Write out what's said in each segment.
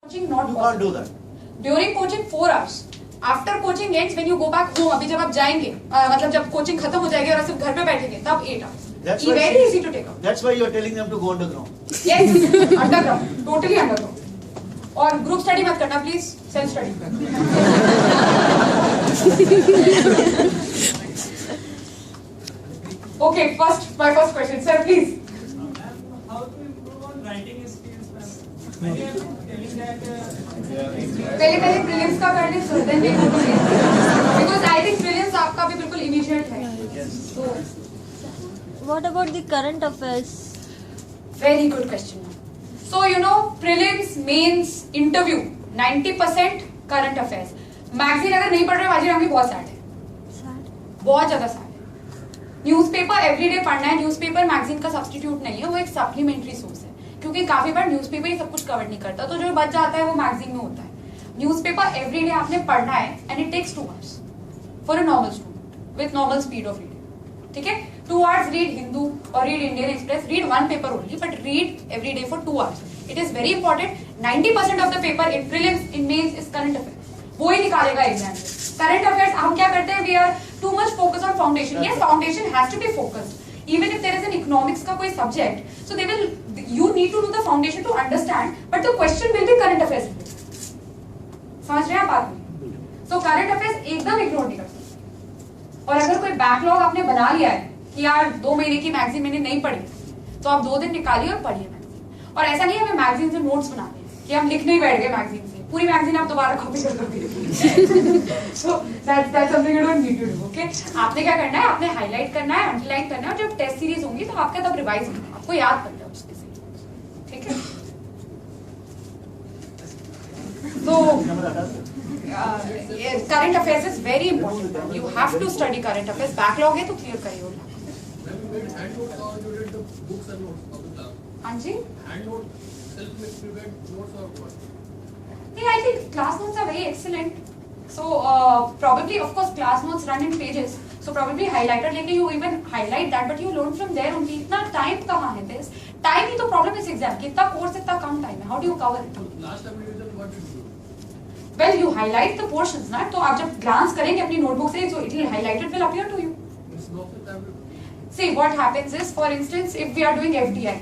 Coaching not You possible. can't do that. During coaching 4 hours. After coaching ends when you go back home. अभी जब आप जाएंगे मतलब जब कोचिंग खत्म हो जाएगी और आप सिर्फ घर पे बैठेंगे तब 8 hours. That's It's why very easy to take up. That's why you are telling them to go underground. Yes, underground, totally underground. और ग्रुप स्टडी मत करना प्लीज, सेल्फ स्टडी करना. Okay, my first question, sir, please. How to improve on writing skills, ma'am? When you are telling that. पहले prelims का कर ले sir, then we go to mains, because I think prelims आपका भी बिल्कुल immediate है. So What about the current affairs? very good question. So you know prelims, mains, interview 90% current affairs. Magazine अगर नहीं पढ़ रहे वाजिर हम भी बहुत सैड है, बहुत ज्यादा सैड है. न्यूज़पेपर एवरीडे पढ़ना है. न्यूज़पेपर मैगजीन का सब्स्टिट्यूट नहीं है, वो एक सप्लीमेंट्री सोर्स है, क्योंकि काफी बार न्यूज़पेपर ही सब कुछ कवर नहीं करता, तो जो बच जाता है वो मैगजीन में होता है. न्यूज़पेपर एवरीडे आपने पढ़ना है and it takes 2 hours for a normal student with normal speed of reading. ठीक है, 2 hours read Hindu or read Indian Express, read one paper only, but read every day for 2 hours. It is very important. 90% of the paper in prelims, in mains is current affairs. वो ही निकालेगा exam में. Current affairs हम क्या करते हैं, we are too much focus on foundation. Yes, foundation has to be focused. Even if there is an economics का कोई subject, so they will, you need to know the foundation to understand, but the question will be current affairs. समझ रहे हैं आप बात में? So current affairs एकदम ignore नहीं कर सकते. और अगर कोई बैकलॉग आपने बना लिया है कि यार 2 महीने की मैगजीन मैंने नहीं पढ़ी, तो आप 2 दिन निकालिए और पढ़िए मैगजीन. और ऐसा नहीं है हमें मैगजीन से नोट्स बनाने हैं कि हम लिखने ही बैठ गए मैगजीन से, पूरी मैगजीन आप दोबारा कॉपी कर दोगे. So that's something you don't need to do. Okay, आपने क्या करना है, आपने हाईलाइट करना है, अंडरलाइन करना है, और जब टेस्ट सीरीज होंगी तो आपका तब रिवाइज होगा, आपको याद करना है उसके से. ठीक है, तो current affairs is very important. You have to study current affairs. Backlog है तो क्लियर करिए. हाँ जी, I think class notes are very excellent. So probably, of course, class notes run in pages. So probably highlighter लेके you even highlight that, but you learn from there only. इतना time कहाँ है? This time ही तो problem is exam. कितना course इतना कम time है? How do you cover it? Last time revision, what did you do? Well, you highlight the portions, ना? तो आप जब glance करेंगे अपनी notebook से, so it will highlighted will appear to you. It's not the time. See, what happens is, for instance, if we are doing FDI,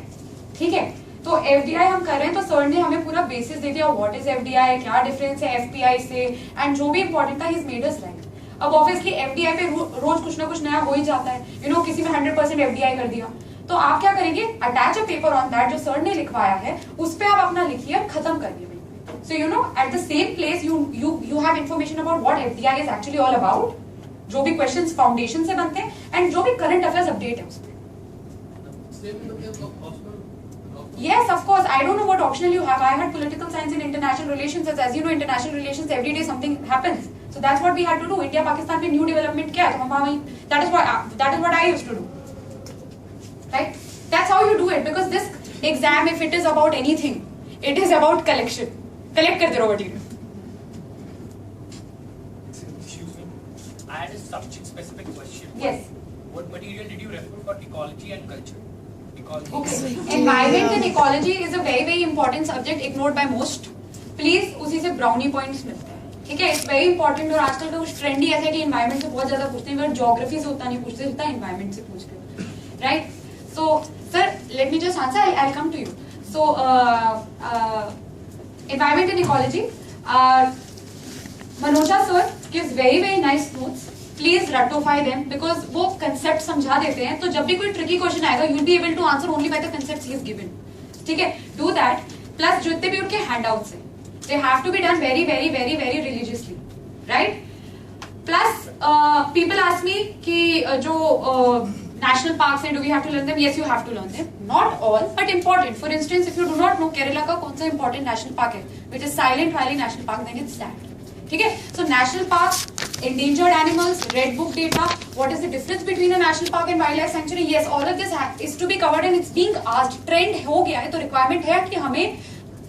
ठीक है, तो FDI हम कर रहे हैं, तो सर ने हमें पूरा बेसिस दे दिया, व्हाट इज FDI, क्या डिफरेंस है FPI से, एंड जो भी इंपॉर्टेंट था he's made us write. अब ऑब्वियसली FDI पे रोज कुछ ना कुछ नया हो ही जाता है. यू नो, किसी में 100% FDI कर दिया, तो आप क्या करेंगे, attach a paper on that, जो सर ने लिखवाया है उस पे आप अपना लिखिए और खत्म करिए. So you know, at the same place you have information about what FDI is actually all about, जो भी क्वेश्चंस फाउंडेशन से बनते हैं, एंड जो भी करंट अफेयर्स अपडेट है उसमें. Same in the case of optional. Yes, of course. I don't know what optional you have. I had political science and international relations. As you know, international relations, every day something happens. So that's what we had to do. India, Pakistan में new development क्या है? तो हम वहीं. That is what I used to do. Right? That's how you do it. Because this exam, if it is about anything, it is about collection. Collect करते रहो material. Excuse me. I had a subject-specific question. Yes. What material did you refer for ecology and culture? Ecology. Okay. Environment and ecology is a very very important subject ignored by most. Please उसी से brownie points मिलते हैं. ठीक है, it's very important. और आजकल का कुछ ट्रेंड ही ऐसा है कि एनवायरमेंट से बहुत ज्यादा पूछते हैं, पर ज्योग्राफी से उतना नहीं पूछते जितना एनवायरमेंट से पूछ रहे हो. Right? So sir, let me just answer, I will come to you. So environment and ecology, मनोजा sir gives very very nice notes. Please रटोफाई देम, बिकॉज वो कंसेप्ट समझा देते हैं, तो जब भी कोई ट्रिकी क्वेश्चन आएगा you will be able to answer only by the concepts ही हैज गिवन. ठीक है, डू दैट. प्लस जितने भी उनके हैंडआउट्स हैं, they have to be done very very very very religiously, right? Plus people ask me कि जो national parks हैं, do we have to learn them? Yes, you have to learn them. Not all, but important. For instance, if you do not know Kerala का कौन सा important national park है, which is Silent Valley National Park, then it's that. ठीक है, so national park, endangered animals, red book data, what is the difference between a national park and wildlife sanctuary? Yes, all of this is to be covered and it's being asked. Trend हो गया है, तो requirement है कि हमें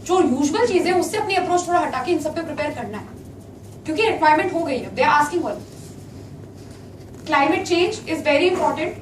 जो usual चीजें उससे अपनी अप्रोच थोड़ा हटा के इन सब पे प्रिपेयर करना है, क्योंकि रिक्वायरमेंट हो गई है. They are asking all. Climate change is very important.